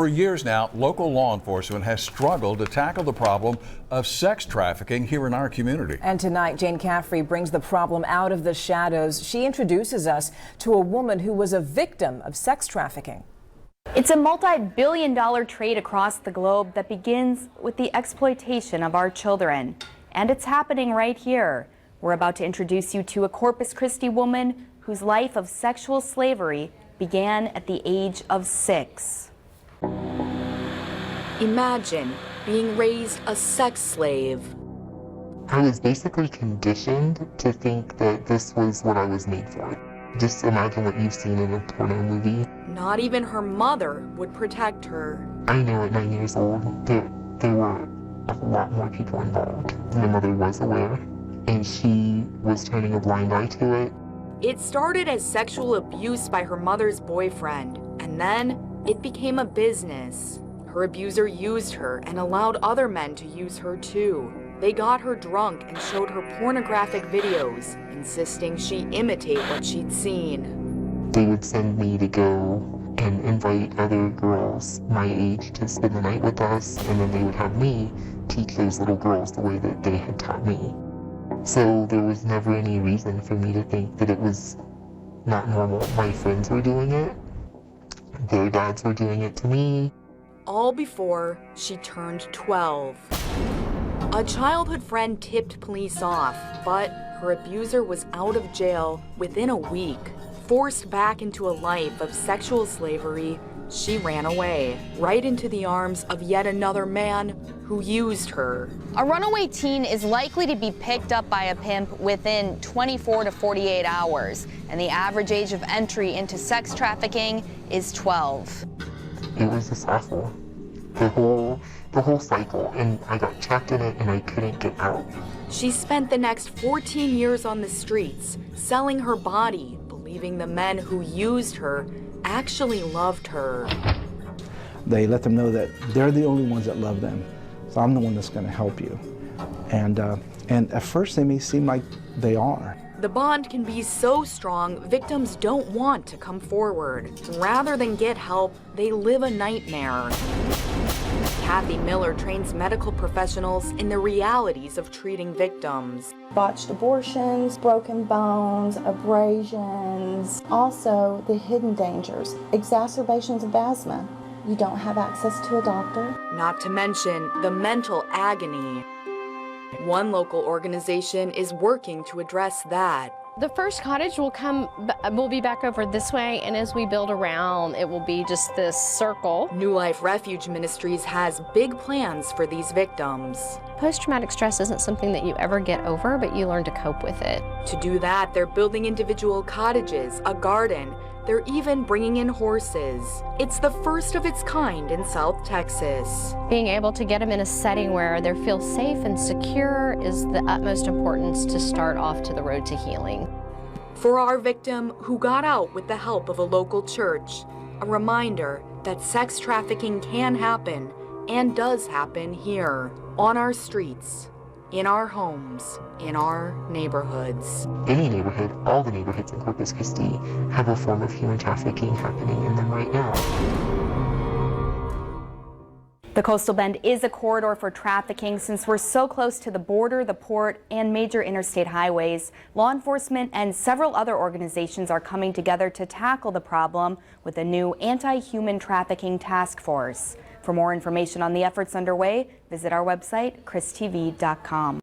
For years now, local law enforcement has struggled to tackle the problem of sex trafficking here in our community. And tonight, Jane Caffrey brings the problem out of the shadows. She introduces us to a woman who was a victim of sex trafficking. It's a multi-billion-dollar trade across the globe that begins with the exploitation of our children. And it's happening right here. We're about to introduce you to a Corpus Christi woman whose life of sexual slavery began at the age of 6. Imagine being raised a sex slave. I was basically conditioned to think that this was what I was made for. Just imagine what you've seen in a porno movie. Not even her mother would protect her. I know at 9 years old that there were a lot more people involved. My mother was aware, and she was turning a blind eye to it. It started as sexual abuse by her mother's boyfriend, and then it became a business. Her abuser used her and allowed other men to use her too. They got her drunk and showed her pornographic videos, insisting she imitate what she'd seen. They would send me to go and invite other girls my age to spend the night with us, and then they would have me teach those little girls the way that they had taught me. So there was never any reason for me to think that it was not normal. My friends were doing it. Their dads were doing it to me. All before she turned 12. A childhood friend tipped police off, but her abuser was out of jail within a week. Forced back into a life of sexual slavery, she ran away, right into the arms of yet another man who used her. A runaway teen is likely to be picked up by a pimp within 24 to 48 hours, and the average age of entry into sex trafficking is 12. It was just awful. The whole cycle, and I got trapped in it and I couldn't get out. She spent the next 14 years on the streets, selling her body, believing the men who used her actually loved her. They let them know that they're the only ones that love them, so I'm the one that's going to help you. And at first they may seem like they are. The bond can be so strong, victims don't want to come forward. Rather than get help, they live a nightmare. Kathy Miller trains medical professionals in the realities of treating victims. Botched abortions, broken bones, abrasions, also the hidden dangers, exacerbations of asthma. You don't have access to a doctor. Not to mention the mental agony. One local organization is working to address that. The first cottage will be back over this way, and as we build around, it will be just this circle. New Life Refuge Ministries has big plans for these victims. Post-traumatic stress isn't something that you ever get over, but you learn to cope with it. To do that, they're building individual cottages, a garden. They're even bringing in horses. It's the first of its kind in South Texas. Being able to get them in a setting where they feel safe and secure is the utmost importance to start off to the road to healing. For our victim who got out with the help of a local church, a reminder that sex trafficking can happen and does happen here, on our streets, in our homes, in our neighborhoods. Any neighborhood, all the neighborhoods in Corpus Christi have a form of human trafficking happening in them right now. The Coastal Bend is a corridor for trafficking. Since we're so close to the border, the port, and major interstate highways, law enforcement and several other organizations are coming together to tackle the problem with a new anti-human trafficking task force. For more information on the efforts underway, visit our website, christv.com.